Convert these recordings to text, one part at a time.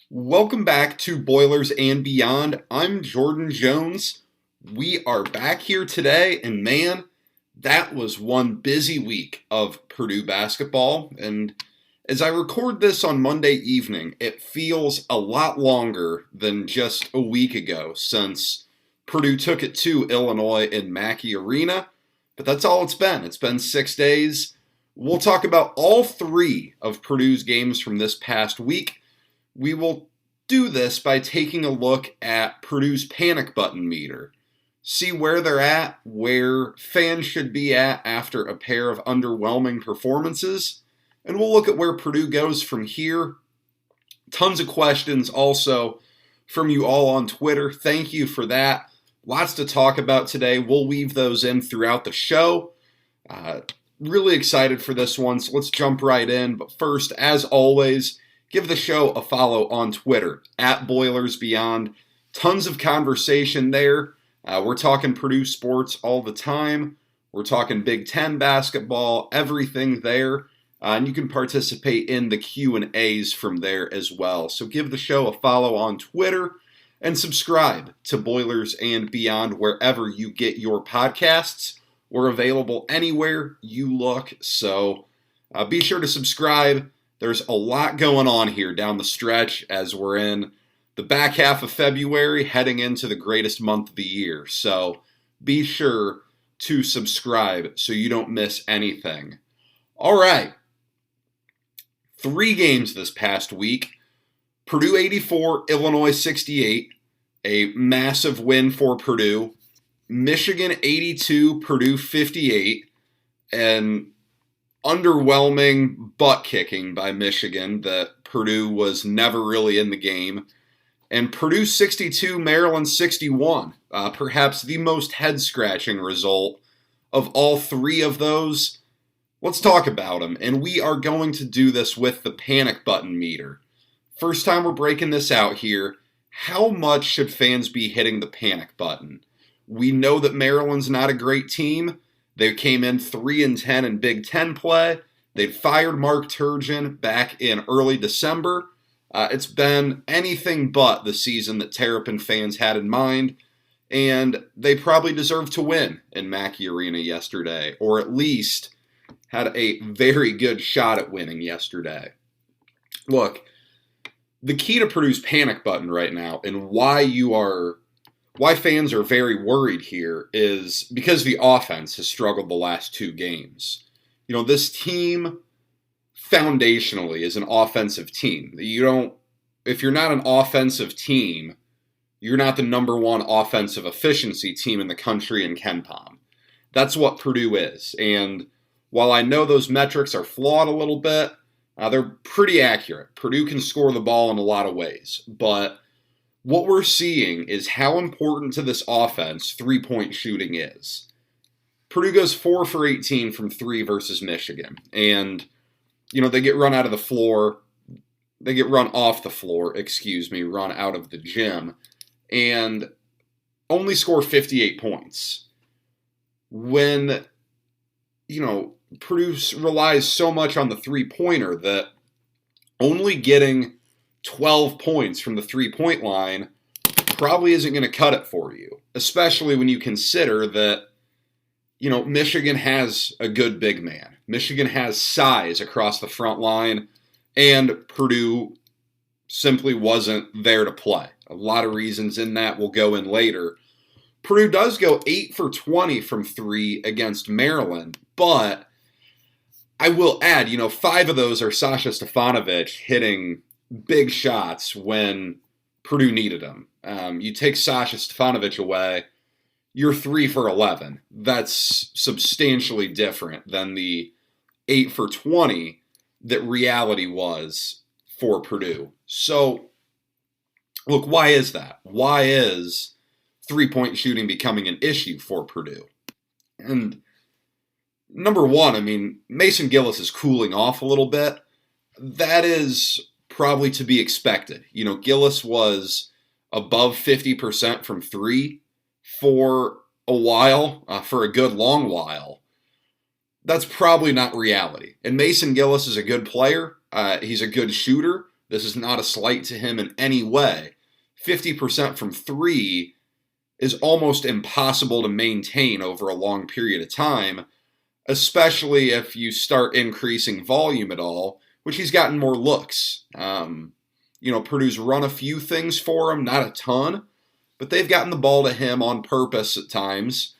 Welcome back to Boilers and Beyond. I'm Jordan Jones. We are back here today, and man, that was one busy week of Purdue basketball. And as I record this on Monday evening, it feels a lot longer than just a week ago since Purdue took it to Illinois in Mackey Arena. But that's all it's been. It's been 6 days. We'll talk about all three of Purdue's games from this past week. We will do this by taking a look at Purdue's panic button meter. See where they're at, where fans should be at after a pair of underwhelming performances, and we'll look at where Purdue goes from here. Tons of questions also from you all on Twitter. Thank you for that. Lots to talk about today. We'll weave those in throughout the show. Really excited for this one, so let's jump right in. But first, as always, give the show a follow on Twitter, @BoilersBeyond. Tons of conversation there. We're talking Purdue sports all the time. We're talking Big Ten basketball, everything there. And you can participate in the Q&As from there as well. So give the show a follow on Twitter and subscribe to Boilers and Beyond wherever you get your podcasts. We're available anywhere you look, so be sure to subscribe. There's a lot going on here down the stretch as we're in the back half of February, heading into the greatest month of the year. So be sure to subscribe so you don't miss anything. All right. 3 games this past week. Purdue 84, Illinois 68. A massive win for Purdue. Michigan 82, Purdue 58. And underwhelming butt kicking by Michigan that Purdue was never really in the game. And Purdue 62, Maryland 61. Perhaps the most head-scratching result of all 3 of those. Let's talk about them. And we are going to do this with the panic button meter. First time we're breaking this out here. How much should fans be hitting the panic button? We know that Maryland's not a great team. They came in 3-10 in Big Ten play. They fired Mark Turgeon back in early December. It's been anything but the season that Terrapin fans had in mind, and they probably deserved to win in Mackey Arena yesterday, or at least had a very good shot at winning yesterday. Look, the key to Purdue's panic button right now and why fans are very worried here is because the offense has struggled the last 2 games. You know, this team foundationally is an offensive team. If you're not an offensive team, you're not the number 1 offensive efficiency team in the country in KenPom. That's what Purdue is. And while I know those metrics are flawed a little bit, they're pretty accurate. Purdue can score the ball in a lot of ways, but what we're seeing is how important to this offense 3-point shooting is. Purdue goes 4 for 18 from 3 versus Michigan. And, you know, they get run out of the floor. They get run off the floor, run out of the gym. And only score 58 points. When, you know, Purdue relies so much on the 3-pointer that only getting 12 points from the 3-point line probably isn't going to cut it for you, especially when you consider that, you know, Michigan has a good big man. Michigan has size across the front line, and Purdue simply wasn't there to play. A lot of reasons in that we'll go in later. Purdue does go 8 for 20 from 3 against Maryland, but I will add, you know, 5 of those are Sasha Stefanovic hitting big shots when Purdue needed them. You take Sasha Stefanovic away, you're 3 for 11. That's substantially different than the 8 for 20 that reality was for Purdue. So, look, why is that? Why is 3-point shooting becoming an issue for Purdue? And number one, I mean, Mason Gillis is cooling off a little bit. That is probably to be expected. You know, Gillis was above 50% from 3 for a while, for a good long while. That's probably not reality. And Mason Gillis is a good player. He's a good shooter, This is not a slight to him in any way. 50% from three is almost impossible to maintain over a long period of time, especially if you start increasing volume at all, which he's gotten more looks. Purdue's run a few things for him, not a ton, but they've gotten the ball to him on purpose at times.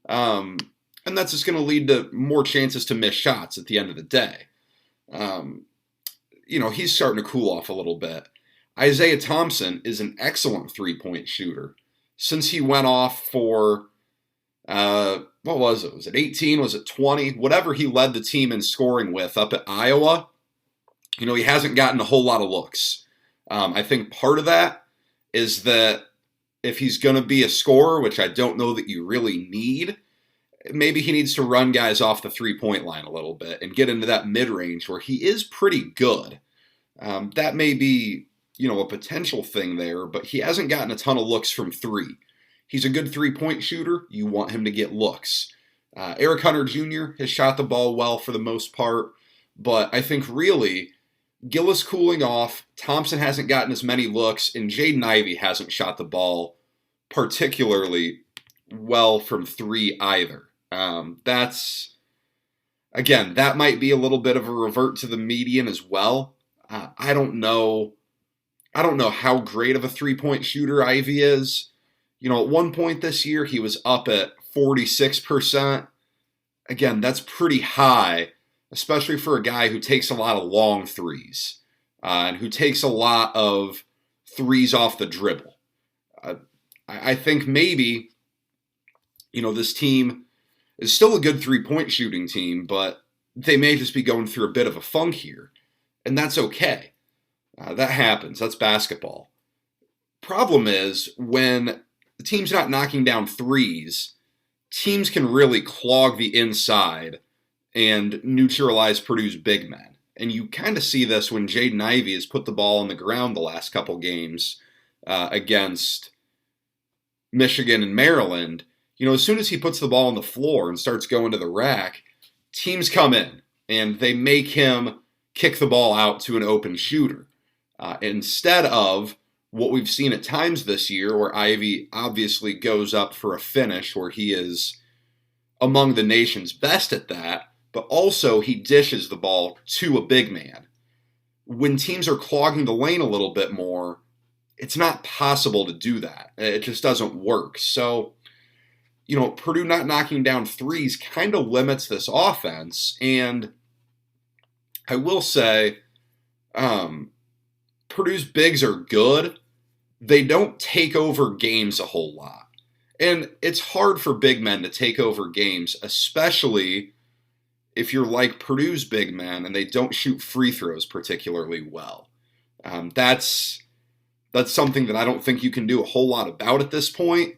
And that's just going to lead to more chances to miss shots at the end of the day. He's starting to cool off a little bit. Isaiah Thompson is an excellent three-point shooter. Since he went off for, what was it? Was it 18? Was it 20? Whatever he led the team in scoring with up at Iowa, he hasn't gotten a whole lot of looks. I think part of that is that if he's going to be a scorer, which I don't know that you really need, maybe he needs to run guys off the three-point line a little bit and get into that mid-range where he is pretty good. That may be, a potential thing there, but he hasn't gotten a ton of looks from three. He's a good three-point shooter. You want him to get looks. Eric Hunter Jr. has shot the ball well for the most part, but I think really Gillis cooling off, Thompson hasn't gotten as many looks, and Jaden Ivey hasn't shot the ball particularly well from three either. That might be a little bit of a revert to the median as well. I don't know how great of a three-point shooter Ivey is. At one point this year, he was up at 46%. Again, that's pretty high, especially for a guy who takes a lot of long threes and who takes a lot of threes off the dribble. I think maybe, this team is still a good three-point shooting team, but they may just be going through a bit of a funk here, and that's okay. That happens. That's basketball. Problem is, when the team's not knocking down threes, teams can really clog the inside and neutralize Purdue's big men. And you kind of see this when Jaden Ivey has put the ball on the ground the last couple games against Michigan and Maryland. As soon as he puts the ball on the floor and starts going to the rack, teams come in and they make him kick the ball out to an open shooter. Instead of what we've seen at times this year where Ivey obviously goes up for a finish where he is among the nation's best at that, but also he dishes the ball to a big man. When teams are clogging the lane a little bit more, it's not possible to do that. It just doesn't work. So, Purdue not knocking down threes kind of limits this offense. And I will say, Purdue's bigs are good. They don't take over games a whole lot. And it's hard for big men to take over games, especially if you're like Purdue's big men and they don't shoot free throws particularly well. That's something that I don't think you can do a whole lot about at this point.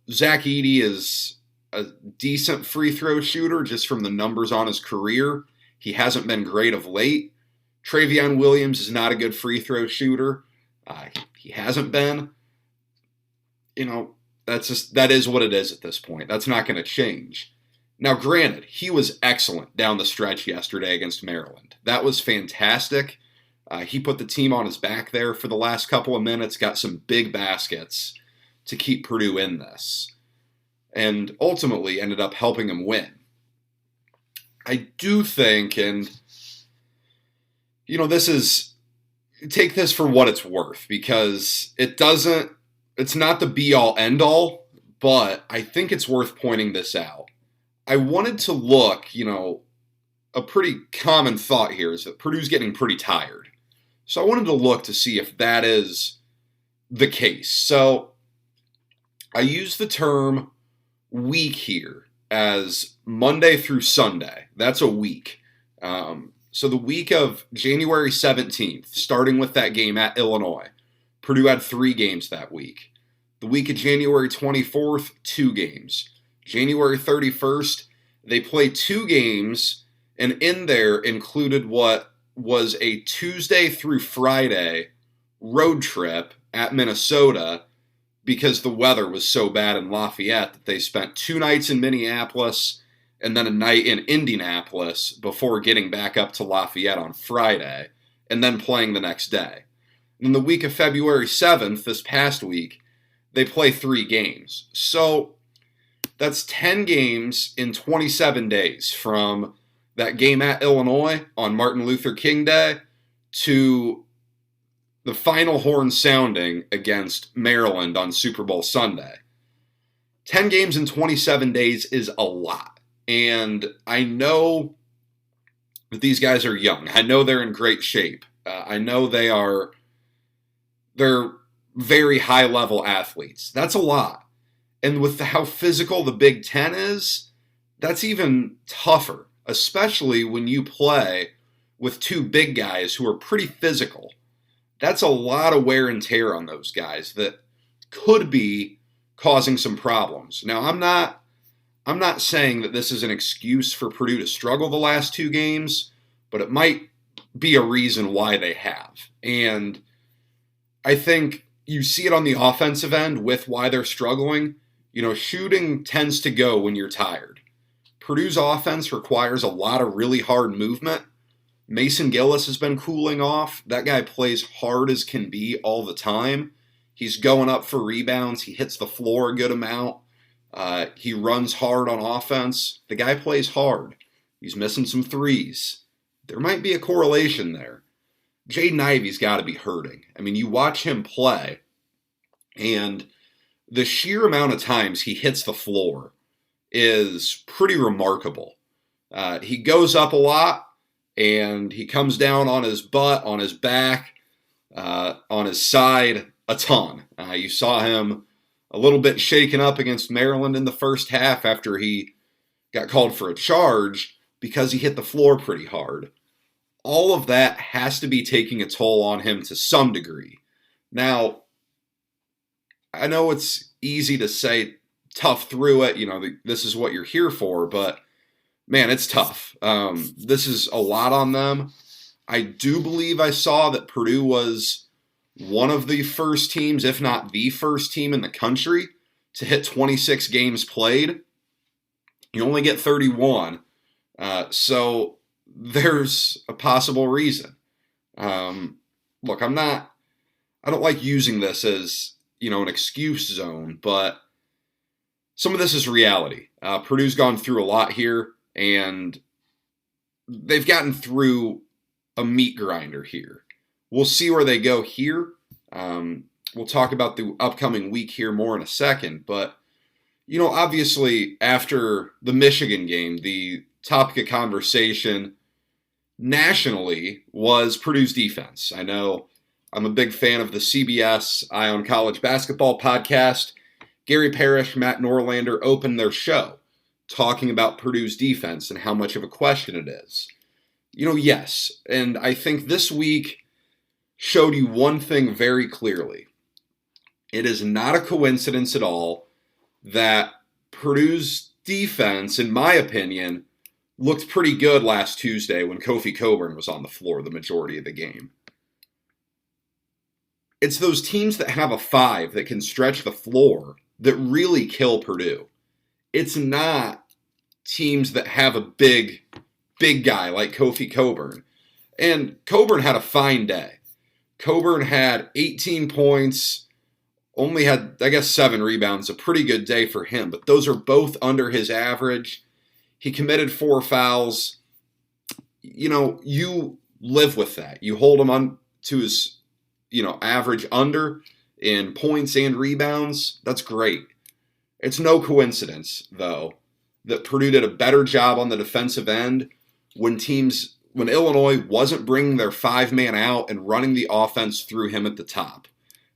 Zach Edey is a decent free throw shooter just from the numbers on his career. He hasn't been great of late. Travion Williams is not a good free throw shooter. He hasn't been. That is what it is at this point. That's not going to change. Now, granted, he was excellent down the stretch yesterday against Maryland. That was fantastic. He put the team on his back there for the last couple of minutes, got some big baskets to keep Purdue in this, and ultimately ended up helping him win. I do think, and take this for what it's worth, because it's not the be-all, end-all, but I think it's worth pointing this out. I wanted to look, a pretty common thought here is that Purdue's getting pretty tired. So I wanted to look to see if that is the case. So I use the term week here as Monday through Sunday. That's a week. So the week of January 17th, starting with that game at Illinois, Purdue had 3 games that week. The week of January 24th, 2 games. January 31st, they played 2 games, and in there included what was a Tuesday through Friday road trip at Minnesota because the weather was so bad in Lafayette that they spent 2 nights in Minneapolis and then a night in Indianapolis before getting back up to Lafayette on Friday. and then playing the next day. In the week of February 7th, this past week, they play 3 games. So that's 10 games in 27 days, from that game at Illinois on Martin Luther King Day to the final horn sounding against Maryland on Super Bowl Sunday. 10 games in 27 days is a lot. And I know that these guys are young. I know they're in great shape. I know they're very high-level athletes. That's a lot. And with how physical the Big Ten is, that's even tougher, especially when you play with 2 big guys who are pretty physical. That's a lot of wear and tear on those guys that could be causing some problems. Now, I'm not saying that this is an excuse for Purdue to struggle the last 2 games, but it might be a reason why they have. And I think you see it on the offensive end with why they're struggling. Shooting tends to go when you're tired. Purdue's offense requires a lot of really hard movement. Mason Gillis has been cooling off. That guy plays hard as can be all the time. He's going up for rebounds. He hits the floor a good amount. He runs hard on offense. The guy plays hard. He's missing some threes. There might be a correlation there. Jaden Ivey's got to be hurting. I mean, you watch him play, and the sheer amount of times he hits the floor is pretty remarkable. He goes up a lot, and he comes down on his butt, on his back, on his side a ton. You saw him a little bit shaken up against Maryland in the first half after he got called for a charge because he hit the floor pretty hard. All of that has to be taking a toll on him to some degree. Now, I know it's easy to say tough through it, this is what you're here for, but man, it's tough. This is a lot on them. I do believe I saw that Purdue was one of the first teams, if not the first team in the country, to hit 26 games played. You only get 31. So there's a possible reason. Look, I don't like using this as, an excuse zone, but some of this is reality. Purdue's gone through a lot here, and they've gotten through a meat grinder here. We'll see where they go here. We'll talk about the upcoming week here more in a second, but, obviously after the Michigan game, the topic of conversation nationally was Purdue's defense. I know I'm a big fan of the CBS Eye on College Basketball podcast. Gary Parrish, Matt Norlander opened their show talking about Purdue's defense and how much of a question it is. Yes, and I think this week showed you one thing very clearly. It is not a coincidence at all that Purdue's defense, in my opinion, looked pretty good last Tuesday when Kofi Cockburn was on the floor the majority of the game. It's those teams that have a 5 that can stretch the floor that really kill Purdue. It's not teams that have a big guy like Kofi Cockburn. And Cockburn had a fine day. Cockburn had 18 points, only had, 7 rebounds, a pretty good day for him. But those are both under his average. He committed 4 fouls. You live with that. You hold him on to his, average under in points and rebounds. That's great. It's no coincidence, though, that Purdue did a better job on the defensive end when Illinois wasn't bringing their 5-man out and running the offense through him at the top.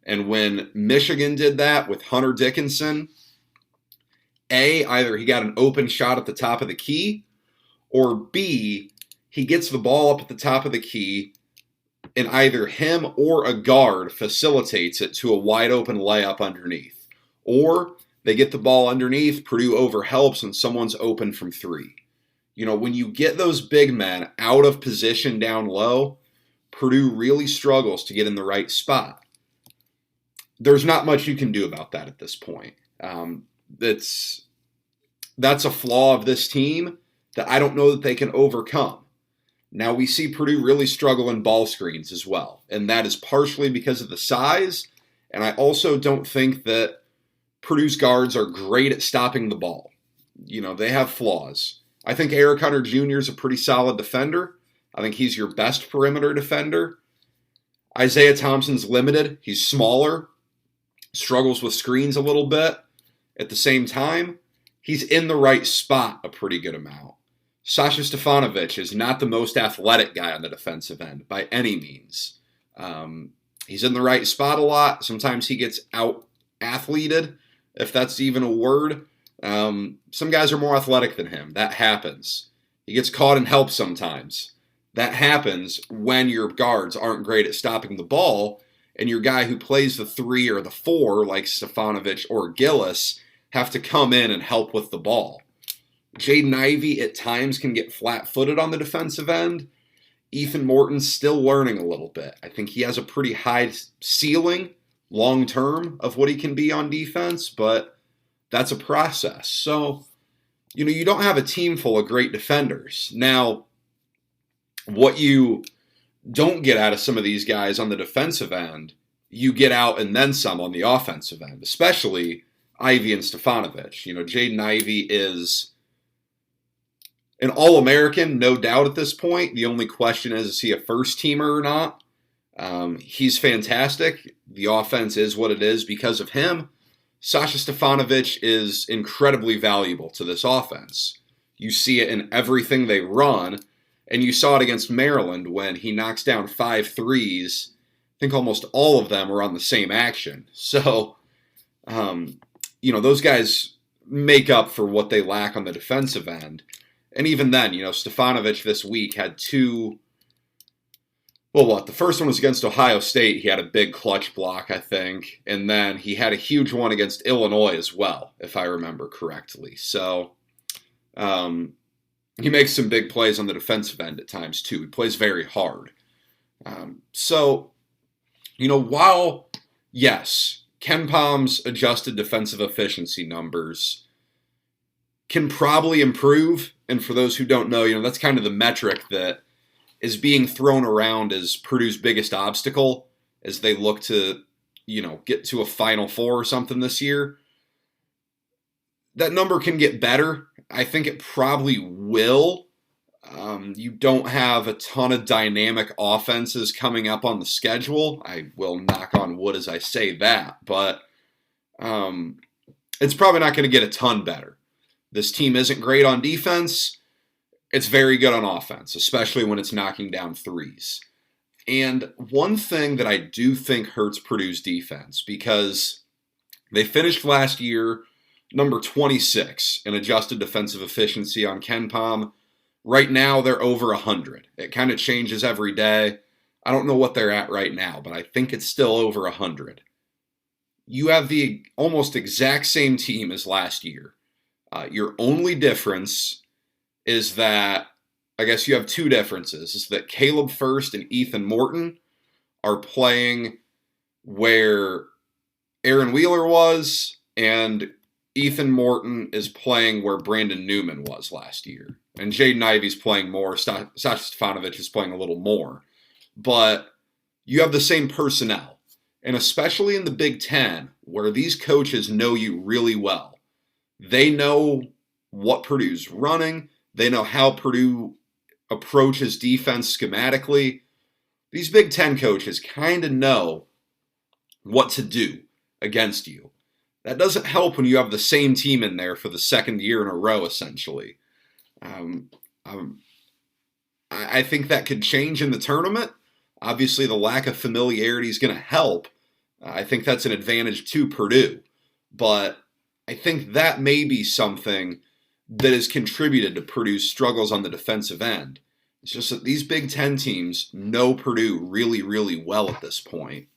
And when Michigan did that with Hunter Dickinson, either he got an open shot at the top of the key, or B, he gets the ball up at the top of the key, and either him or a guard facilitates it to a wide open layup underneath. Or they get the ball underneath, Purdue overhelps, and someone's open from 3. When you get those big men out of position down low, Purdue really struggles to get in the right spot. There's not much you can do about that at this point. That's a flaw of this team that I don't know that they can overcome. Now we see Purdue really struggle in ball screens as well, and that is partially because of the size, and I also don't think that Purdue's guards are great at stopping the ball. They have flaws. I think Eric Hunter Jr. is a pretty solid defender. I think he's your best perimeter defender. Isaiah Thompson's limited. He's smaller, struggles with screens a little bit. At the same time, he's in the right spot a pretty good amount. Sasha Stefanovic is not the most athletic guy on the defensive end by any means. He's in the right spot a lot. Sometimes he gets out-athleted, if that's even a word. Some guys are more athletic than him. That happens. He gets caught in help sometimes. That happens when your guards aren't great at stopping the ball, and your guy who plays the 3 or the 4, like Stefanovic or Gillis, have to come in and help with the ball. Jaden Ivey at times can get flat-footed on the defensive end. Ethan Morton's still learning a little bit. I think he has a pretty high ceiling long-term of what he can be on defense, but that's a process. So, you don't have a team full of great defenders. Now, what you don't get out of some of these guys on the defensive end, you get out and then some on the offensive end, especially Ivey and Stefanovic. Jaden Ivey is an All-American, no doubt at this point. The only question is he a first-teamer or not? He's fantastic. The offense is what it is because of him. Sasha Stefanovic is incredibly valuable to this offense. You see it in everything they run, and you saw it against Maryland when he knocks down 5 threes. I think almost all of them were on the same action. So, those guys make up for what they lack on the defensive end. And even then, Stefanovic this week had 2. The first one was against Ohio State. He had a big clutch block, I think. And then he had a huge one against Illinois as well, if I remember correctly. So, he makes some big plays on the defensive end at times, too. He plays very hard. While, yes, Ken Palm's adjusted defensive efficiency numbers can probably improve. And for those who don't know, that's kind of the metric that is being thrown around as Purdue's biggest obstacle as they look to, get to a Final Four or something this year. That number can get better. I think it probably will. You don't have a ton of dynamic offenses coming up on the schedule. I will knock on wood as I say that, but it's probably not going to get a ton better. This team isn't great on defense. It's very good on offense, especially when it's knocking down threes. And one thing that I do think hurts Purdue's defense, because they finished last year number 26 in adjusted defensive efficiency on Ken Palm. Right now, they're over 100. It kind of changes every day. I don't know what they're at right now, but I think it's still over 100. You have the almost exact same team as last year. Your only difference is that, I guess you have 2 differences, is that Caleb First and Ethan Morton are playing where Aaron Wheeler was, and Ethan Morton is playing where Brandon Newman was last year. And Jaden Ivey's playing more. Sasha Stefanovic is playing a little more. But you have the same personnel. And especially in the Big Ten, where these coaches know you really well. They know what Purdue's running. They know how Purdue approaches defense schematically. These Big Ten coaches kind of know what to do against you. That doesn't help when you have the same team in there for the second year in a row, essentially. I think that could change in the tournament. Obviously, the lack of familiarity is going to help. I think that's an advantage to Purdue. But I think that may be something that has contributed to Purdue's struggles on the defensive end. It's just that these Big Ten teams know Purdue really, really well at this point.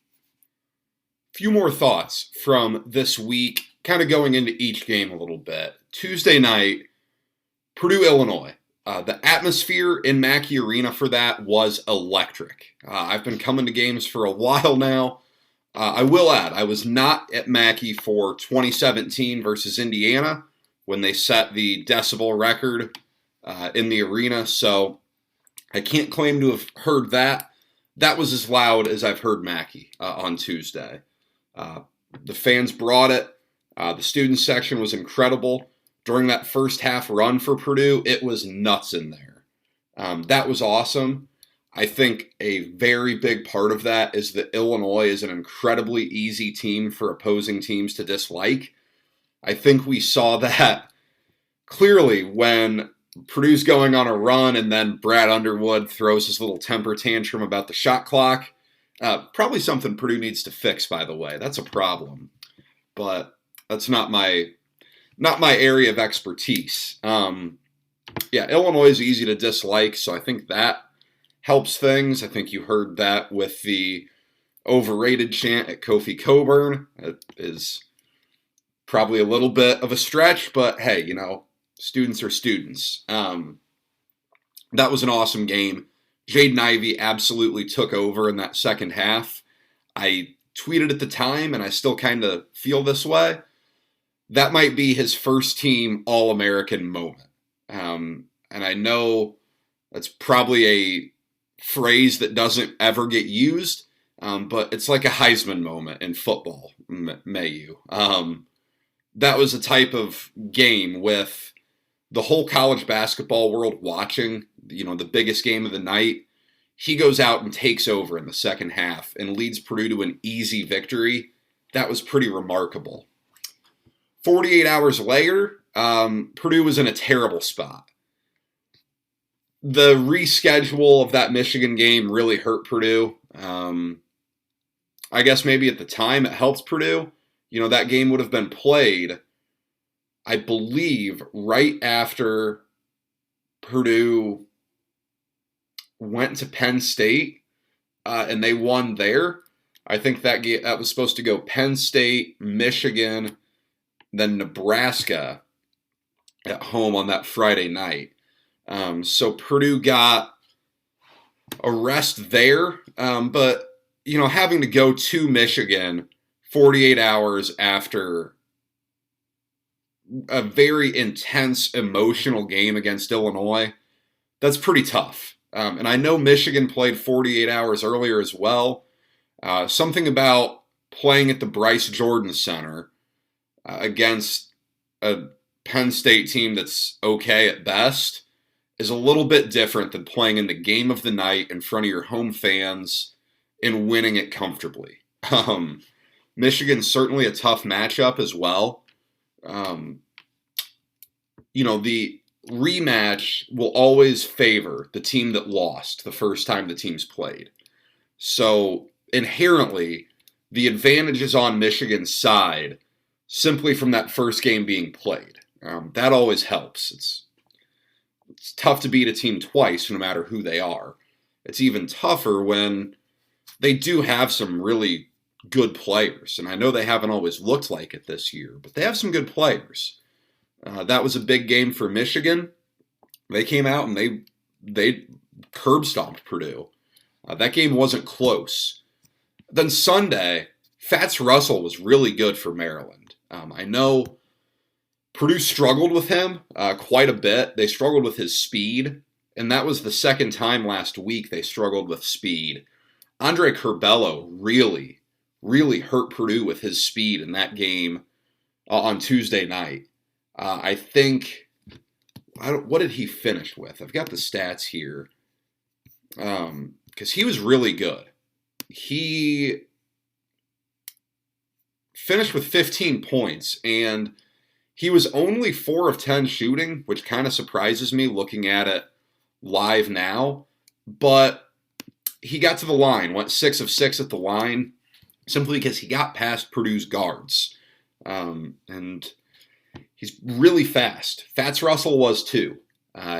Few more thoughts from this week, kind of going into each game a little bit. Tuesday night, Purdue, Illinois. The atmosphere in Mackey Arena for that was electric. I've been coming to games for a while now. I will add, I was not at Mackey for 2017 versus Indiana when they set the decibel record in the arena. So I can't claim to have heard that. That was as loud as I've heard Mackey on Tuesday. The fans brought it. The student section was incredible. During that first half run for Purdue, it was nuts in there. That was awesome. I think a very big part of that is that Illinois is an incredibly easy team for opposing teams to dislike. I think we saw that clearly when Purdue's going on a run and then Brad Underwood throws his little temper tantrum about the shot clock. Probably something Purdue needs to fix, by the way. That's a problem. But that's not my area of expertise. Illinois is easy to dislike, so I think that helps things. I think you heard that with the overrated chant at Kofi Coburn. It is probably a little bit of a stretch, but hey, students are students. That was an awesome game. Jaden Ivey absolutely took over in that second half. I tweeted at the time, and I still kind of feel this way. That might be his first team All-American moment. And I know that's probably a phrase that doesn't ever get used, but it's like a Heisman moment in football, Mayu. That was a type of game with the whole college basketball world watching, the biggest game of the night. He goes out and takes over in the second half and leads Purdue to an easy victory. That was pretty remarkable. 48 hours later, Purdue was in a terrible spot. The reschedule of that Michigan game really hurt Purdue. I guess maybe at the time it helped Purdue. That game would have been played, I believe, right after Purdue went to Penn State and they won there. I think that was supposed to go Penn State, Michigan, then Nebraska at home on that Friday night. So Purdue got a rest there, but having to go to Michigan 48 hours after a very intense, emotional game against Illinois, that's pretty tough. And I know Michigan played 48 hours earlier as well. Something about playing at the Bryce Jordan Center against a Penn State team that's okay at best is a little bit different than playing in the game of the night in front of your home fans and winning it comfortably. Michigan's certainly a tough matchup as well. The rematch will always favor the team that lost the first time the teams played. So inherently, the advantage is on Michigan's side simply from that first game being played. That always helps. It's tough to beat a team twice, no matter who they are. It's even tougher when they do have some really good players. And I know they haven't always looked like it this year, but they have some good players. That was a big game for Michigan. They came out and they curb stomped Purdue. That game wasn't close. Then Sunday, Fats Russell was really good for Maryland. I know Purdue struggled with him quite a bit. They struggled with his speed, and that was the second time last week they struggled with speed. Andre Curbelo really, really hurt Purdue with his speed in that game on Tuesday night. I think, what did he finish with? I've got the stats here because he was really good. He finished with 15 points, and he was only 4 of 10 shooting, which kind of surprises me looking at it live now. But he got to the line, went 6 of 6 at the line, simply because he got past Purdue's guards. And he's really fast. Fats Russell was too.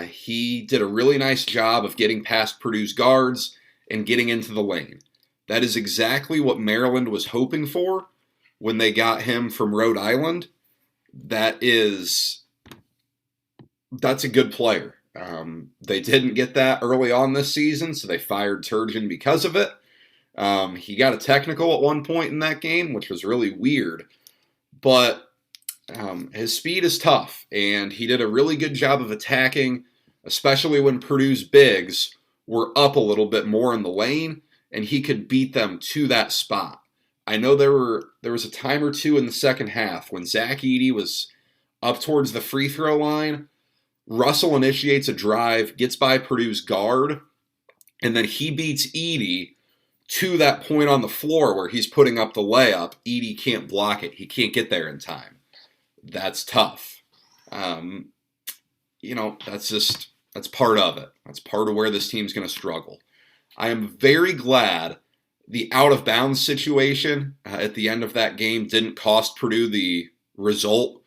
He did a really nice job of getting past Purdue's guards and getting into the lane. That is exactly what Maryland was hoping for when they got him from Rhode Island. That's a good player. They didn't get that early on this season, so they fired Turgeon because of it. He got a technical at one point in that game, which was really weird. But his speed is tough, and he did a really good job of attacking, especially when Purdue's bigs were up a little bit more in the lane, and he could beat them to that spot. I know there was a time or two in the second half when Zach Edey was up towards the free throw line. Russell initiates a drive, gets by Purdue's guard, and then he beats Edey to that point on the floor where he's putting up the layup. Edey can't block it. He can't get there in time. That's tough. That's part of it. That's part of where this team's going to struggle. I am very glad the out-of-bounds situation at the end of that game didn't cost Purdue the result.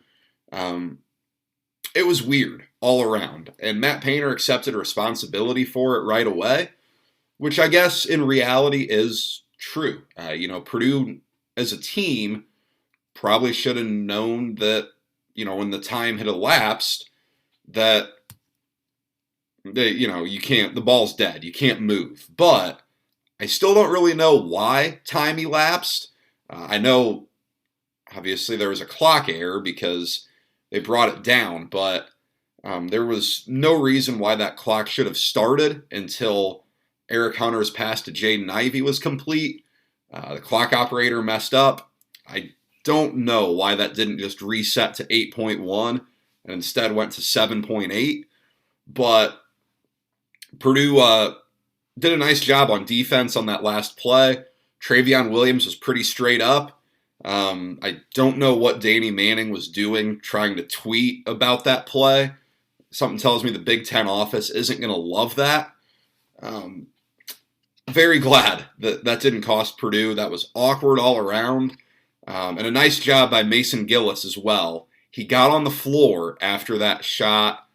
It was weird all around, and Matt Painter accepted responsibility for it right away, which I guess in reality is true. Purdue as a team probably should have known that, when the time had elapsed, that the ball's dead. You can't move. But I still don't really know why time elapsed. I know, obviously, there was a clock error because they brought it down, but there was no reason why that clock should have started until Eric Hunter's pass to Jaden Ivey was complete. The clock operator messed up. I don't know why that didn't just reset to 8.1 and instead went to 7.8. But Purdue did a nice job on defense on that last play. Travion Williams was pretty straight up. I don't know what Danny Manning was doing trying to tweet about that play. Something tells me the Big Ten office isn't going to love that. Very glad that didn't cost Purdue. That was awkward all around. And a nice job by Mason Gillis as well. He got on the floor after that shot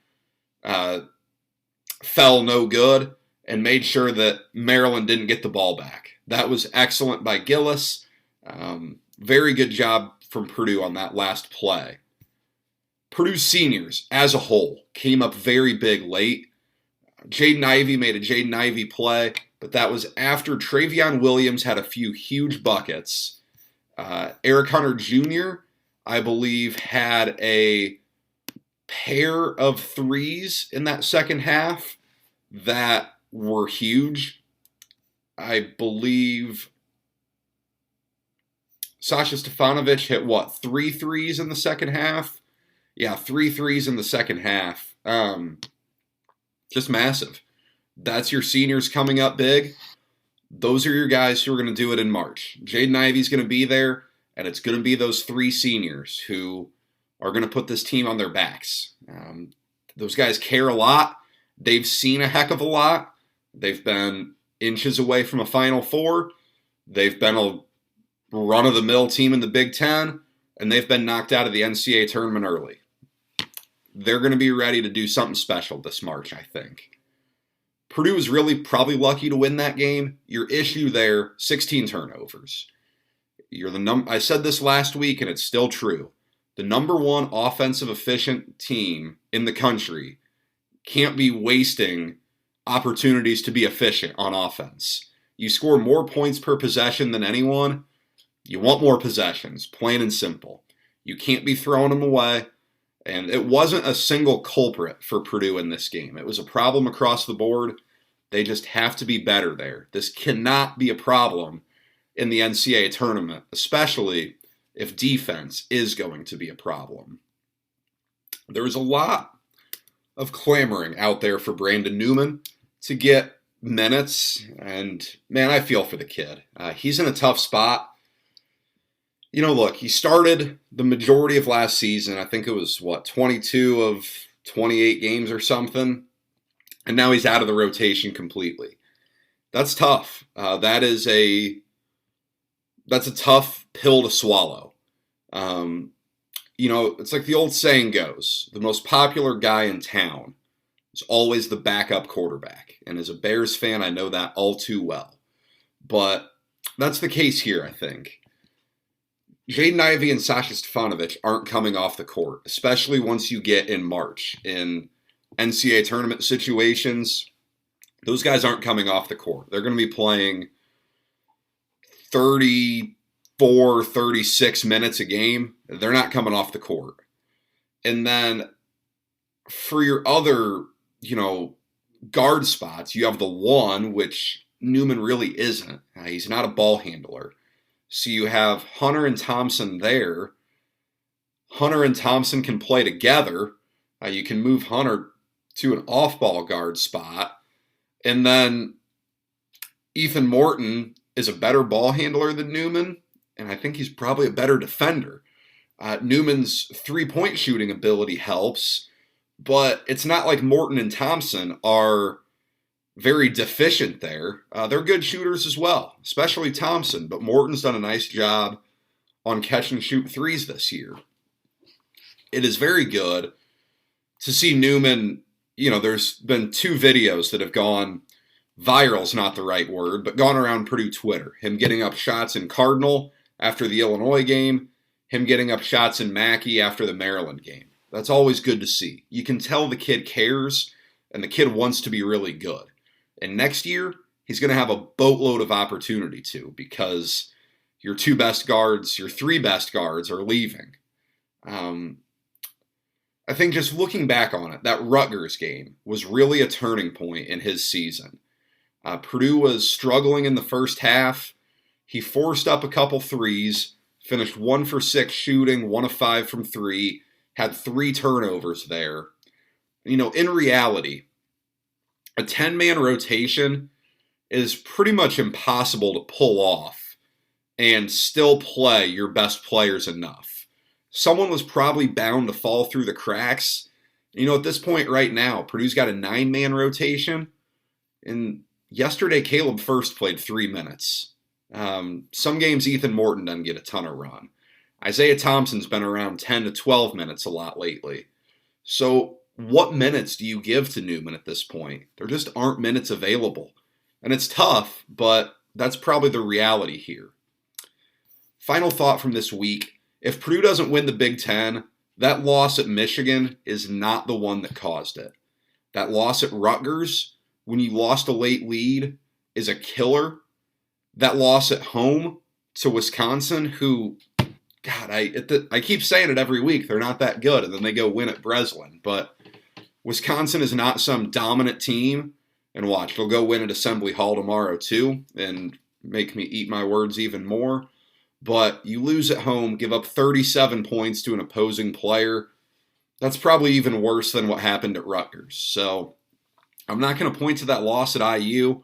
fell no good and made sure that Maryland didn't get the ball back. That was excellent by Gillis. Very good job from Purdue on that last play. Purdue's seniors, as a whole, came up very big late. Jaden Ivey made a Jaden Ivey play, but that was after Travion Williams had a few huge buckets. Eric Hunter Jr., I believe, had a pair of threes in that second half that were huge. I believe Sasha Stefanovic hit, 3 threes in the second half? Yeah, 3 threes in the second half. Just massive. That's your seniors coming up big. Those are your guys who are going to do it in March. Jaden Ivey's going to be there, and it's going to be those 3 seniors who are going to put this team on their backs. Those guys care a lot. They've seen a heck of a lot. They've been inches away from a Final Four. They've been a run-of-the-mill team in the Big Ten, and they've been knocked out of the NCAA tournament early. They're going to be ready to do something special this March, I think. Purdue was really probably lucky to win that game. Your issue there, 16 turnovers. I said this last week, and it's still true. The number 1 offensive efficient team in the country can't be wasting opportunities to be efficient on offense. You score more points per possession than anyone. You want more possessions, plain and simple. You can't be throwing them away. And it wasn't a single culprit for Purdue in this game. It was a problem across the board. They just have to be better there. This cannot be a problem in the NCAA tournament, especially if defense is going to be a problem. There's a lot of clamoring out there for Brandon Newman to get minutes, and man, I feel for the kid. He's in a tough spot. Look, he started the majority of last season. I think it was, 22 of 28 games or something, and now he's out of the rotation completely. That's tough. That's a tough pill to swallow. It's like the old saying goes, the most popular guy in town is always the backup quarterback. And as a Bears fan, I know that all too well. But that's the case here, I think. Jaden Ivey and Sasha Stefanovic aren't coming off the court, especially once you get in March. In NCAA tournament situations, those guys aren't coming off the court. They're going to be playing 34, 36 minutes a game. They're not coming off the court. And then for your other, guard spots, you have the one, which Newman really isn't. He's not a ball handler. So you have Hunter and Thompson there. Hunter and Thompson can play together. You can move Hunter to an off-ball guard spot. And then Ethan Morton is a better ball handler than Newman, and I think he's probably a better defender. Newman's three-point shooting ability helps, but it's not like Morton and Thompson are very deficient there. They're good shooters as well, especially Thompson, but Morton's done a nice job on catch and shoot threes this year. It is very good to see Newman. There's been two videos that have gone viral's not the right word, but gone around Purdue Twitter. Him getting up shots in Cardinal after the Illinois game, him getting up shots in Mackey after the Maryland game. That's always good to see. You can tell the kid cares, and the kid wants to be really good. And next year, he's going to have a boatload of opportunity to, because your three best guards are leaving. I think just looking back on it, that Rutgers game was really a turning point in his season. Purdue was struggling in the first half. He forced up a couple threes, finished 1 for 6 shooting, 1 of 5 from 3, had 3 turnovers there. In reality, a 10-man rotation is pretty much impossible to pull off and still play your best players enough. Someone was probably bound to fall through the cracks. At this point right now, Purdue's got a 9-man rotation, and yesterday Caleb First played 3 minutes. Some games Ethan Morton doesn't get a ton of run. Isaiah Thompson's been around 10 to 12 minutes a lot lately. So what minutes do you give to Newman at this point? There just aren't minutes available. And it's tough, but that's probably the reality here. Final thought from this week. If Purdue doesn't win the Big Ten, that loss at Michigan is not the one that caused it. That loss at Rutgers, when you lost a late lead, is a killer. That loss at home to Wisconsin, who, God, I keep saying it every week, they're not that good, and then they go win at Breslin. But Wisconsin is not some dominant team, and watch, they'll go win at Assembly Hall tomorrow too, and make me eat my words even more. But you lose at home, give up 37 points to an opposing player. That's probably even worse than what happened at Rutgers. So I'm not going to point to that loss at IU.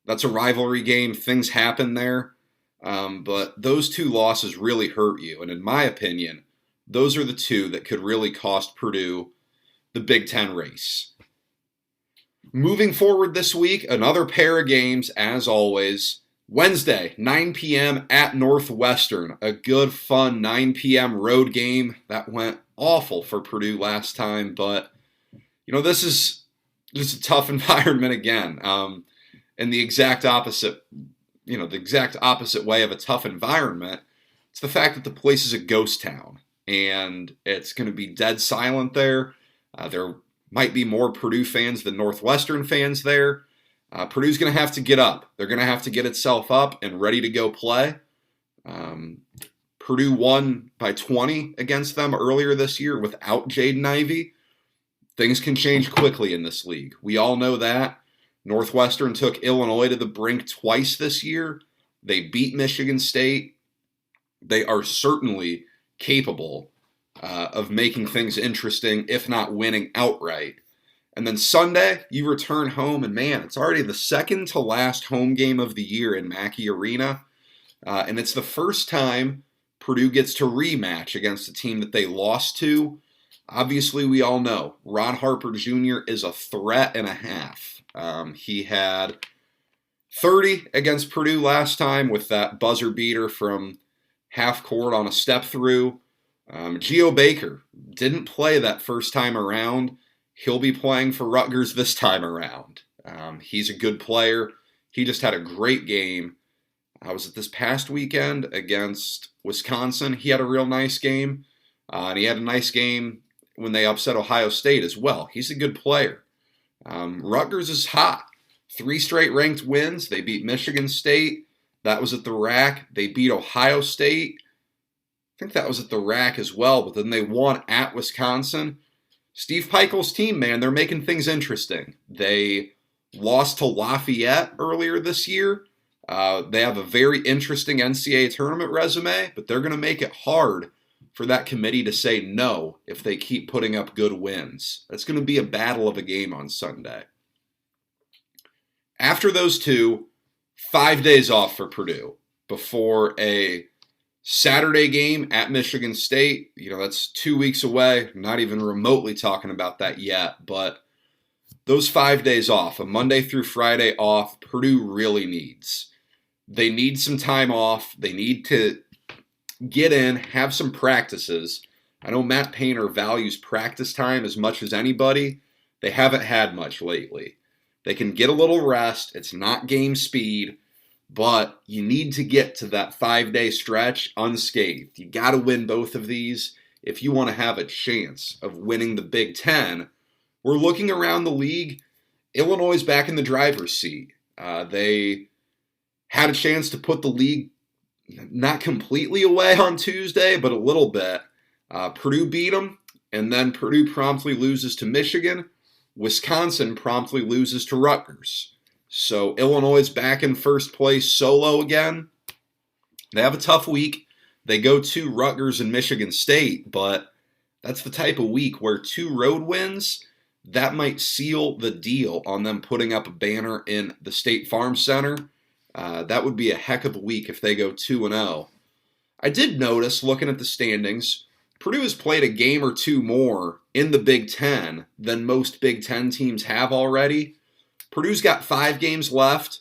That's a rivalry game. Things happen there. But those 2 losses really hurt you. And in my opinion, those are the 2 that could really cost Purdue the Big Ten race. Moving forward this week, another pair of games, as always. Wednesday, 9 p.m. at Northwestern. A good, fun 9 p.m. road game. That went awful for Purdue last time, but, this is just a tough environment again. And the exact opposite way of a tough environment, it's the fact that the place is a ghost town, and it's going to be dead silent there. There might be more Purdue fans than Northwestern fans there. Purdue's going to have to get up. They're going to have to get itself up and ready to go play. Purdue won by 20 against them earlier this year without Jaden Ivey. Things can change quickly in this league. We all know that. Northwestern took Illinois to the brink twice this year. They beat Michigan State. They are certainly capable of making things interesting, if not winning outright. And then Sunday, you return home, and man, it's already the second to last home game of the year in Mackey Arena. And it's the first time Purdue gets to rematch against a team that they lost to. Obviously, we all know Ron Harper Jr. is a threat and a half. He had 30 against Purdue last time with that buzzer beater from half court on a step through. Geo Baker didn't play that first time around. He'll be playing for Rutgers this time around. He's a good player. He just had a great game. Was it this past weekend against Wisconsin? He had a real nice game. And he had a nice game when they upset Ohio State as well. He's a good player. Rutgers is hot. 3 straight ranked wins. They beat Michigan State. That was at the rack. They beat Ohio State. I think that was at the rack as well, but then they won at Wisconsin. Steve Pikiell's team, man, they're making things interesting. They lost to Lafayette earlier this year. They have a very interesting NCAA tournament resume, but they're going to make it hard for that committee to say no if they keep putting up good wins. That's going to be a battle of a game on Sunday. After those two, 5 days off for Purdue before a Saturday game at Michigan State. That's 2 weeks away. I'm not even remotely talking about that yet, but those 5 days off, a Monday through Friday off, Purdue really needs. They need some time off. They need to get in, have some practices. I know Matt Painter values practice time as much as anybody. They haven't had much lately. They can get a little rest. It's not game speed, but you need to get to that 5-day stretch unscathed. You got to win both of these if you want to have a chance of winning the Big Ten. We're looking around the league. Illinois is back in the driver's seat. They had a chance to put the league not completely away on Tuesday, but a little bit. Purdue beat them, and then Purdue promptly loses to Michigan. Wisconsin promptly loses to Rutgers. So Illinois is back in first place solo again. They have a tough week. They go to Rutgers and Michigan State, but that's the type of week where 2 road wins, that might seal the deal on them putting up a banner in the State Farm Center. That would be a heck of a week if they go 2-0. I did notice, looking at the standings, Purdue has played a game or 2 more in the Big Ten than most Big Ten teams have already. Purdue's got 5 games left.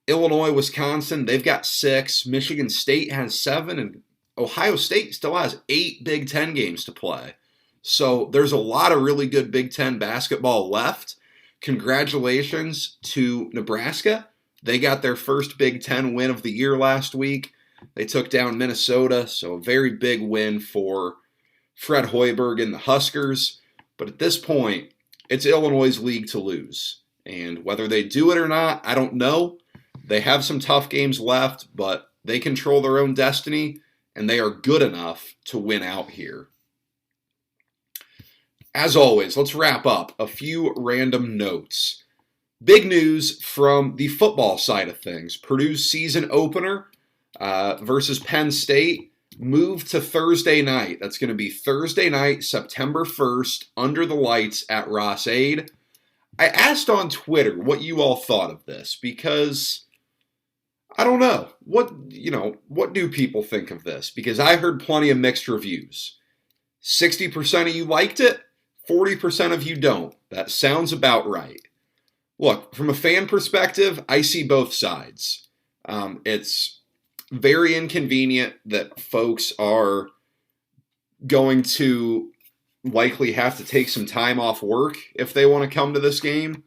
Illinois, Wisconsin, they've got 6. Michigan State has 7, and Ohio State still has 8 Big Ten games to play. So there's a lot of really good Big Ten basketball left. Congratulations to Nebraska. They got their first Big Ten win of the year last week. They took down Minnesota, so a very big win for Fred Hoiberg and the Huskers. But at this point, it's Illinois' league to lose. And whether they do it or not, I don't know. They have some tough games left, but they control their own destiny, and they are good enough to win out here. As always, let's wrap up a few random notes. Big news from the football side of things. Purdue's season opener versus Penn State moved to Thursday night. That's going to be Thursday night, September 1st, under the lights at Ross-Ade. I asked on Twitter what you all thought of this because I don't know. What do people think of this? Because I heard plenty of mixed reviews. 60% of you liked it, 40% of you don't. That sounds about right. Look, from a fan perspective, I see both sides. It's very inconvenient that folks are going to likely have to take some time off work if they want to come to this game.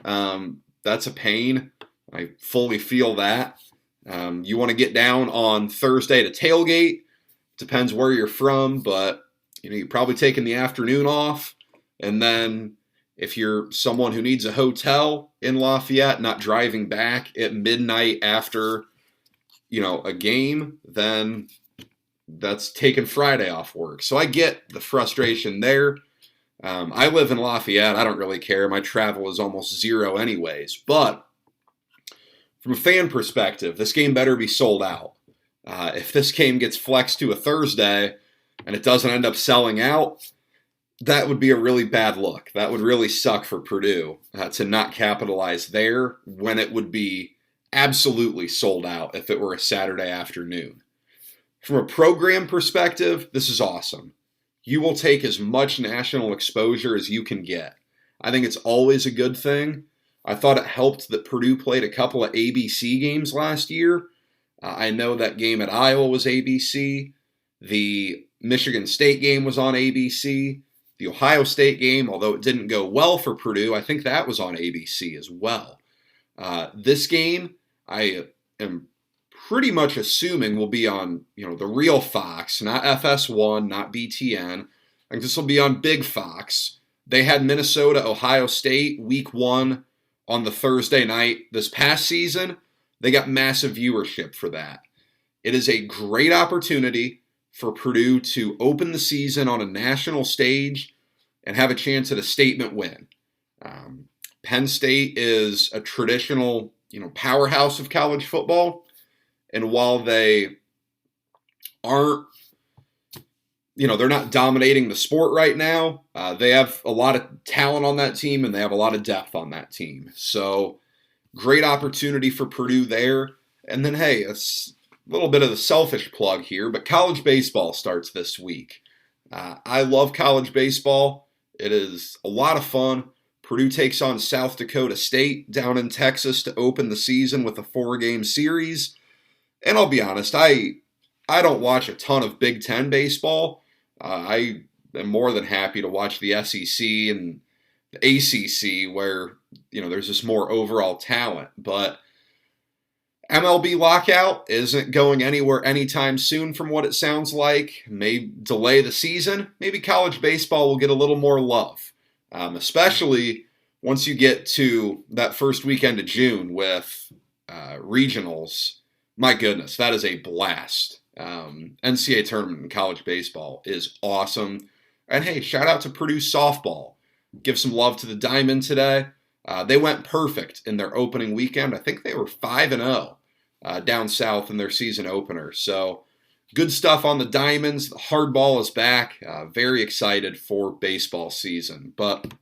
That's a pain. I fully feel that. You want to get down on Thursday to tailgate. Depends where you're from, but you're probably taking the afternoon off. And then if you're someone who needs a hotel in Lafayette, not driving back at midnight after, a game, then that's taking Friday off work. So I get the frustration there. I live in Lafayette. I don't really care. My travel is almost zero anyways. But from a fan perspective, this game better be sold out. If this game gets flexed to a Thursday and it doesn't end up selling out, that would be a really bad look. That would really suck for Purdue to not capitalize there when it would be absolutely sold out if it were a Saturday afternoon. From a program perspective, this is awesome. You will take as much national exposure as you can get. I think it's always a good thing. I thought it helped that Purdue played a couple of ABC games last year. I know that game at Iowa was ABC. The Michigan State game was on ABC. The Ohio State game, although it didn't go well for Purdue, I think that was on ABC as well. This game, I am pretty much assuming will be on, the real Fox, not FS1, not BTN. I think this will be on Big Fox. They had Minnesota, Ohio State, week 1 on the Thursday night this past season. They got massive viewership for that. It is a great opportunity for Purdue to open the season on a national stage and have a chance at a statement win. Penn State is a traditional, powerhouse of college football. And while they aren't, they're not dominating the sport right now, they have a lot of talent on that team and they have a lot of depth on that team. So great opportunity for Purdue there. And then, hey, it's a little bit of the selfish plug here, but college baseball starts this week. I love college baseball. It is a lot of fun. Purdue takes on South Dakota State down in Texas to open the season with a 4-game series. And I'll be honest, I don't watch a ton of Big Ten baseball. I am more than happy to watch the SEC and the ACC where, there's just more overall talent. But MLB lockout isn't going anywhere anytime soon from what it sounds like. May delay the season. Maybe college baseball will get a little more love, especially once you get to that first weekend of June with regionals. My goodness, that is a blast. NCAA tournament in college baseball is awesome. And hey, shout out to Purdue softball. Give some love to the Diamond today. They went perfect in their opening weekend. I think they were 5-0 down south in their season opener. So good stuff on the Diamonds. The hardball is back. Very excited for baseball season. But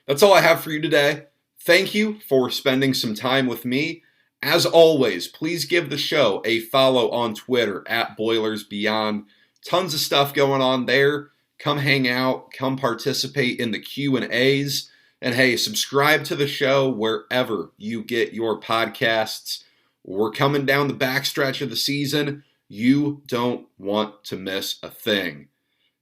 that's all I have for you today. Thank you for spending some time with me. As always, please give the show a follow on Twitter at BoilersBeyond. Tons of stuff going on there. Come hang out. Come participate in the Q&As. And hey, subscribe to the show wherever you get your podcasts. We're coming down the backstretch of the season. You don't want to miss a thing.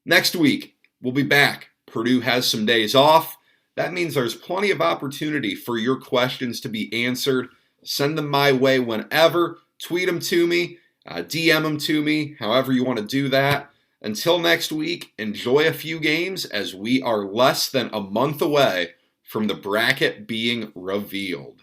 Next week, we'll be back. Purdue has some days off. That means there's plenty of opportunity for your questions to be answered. Send them my way whenever. Tweet them to me. DM them to me. However you want to do that. Until next week, enjoy a few games as we are less than a month away from the bracket being revealed.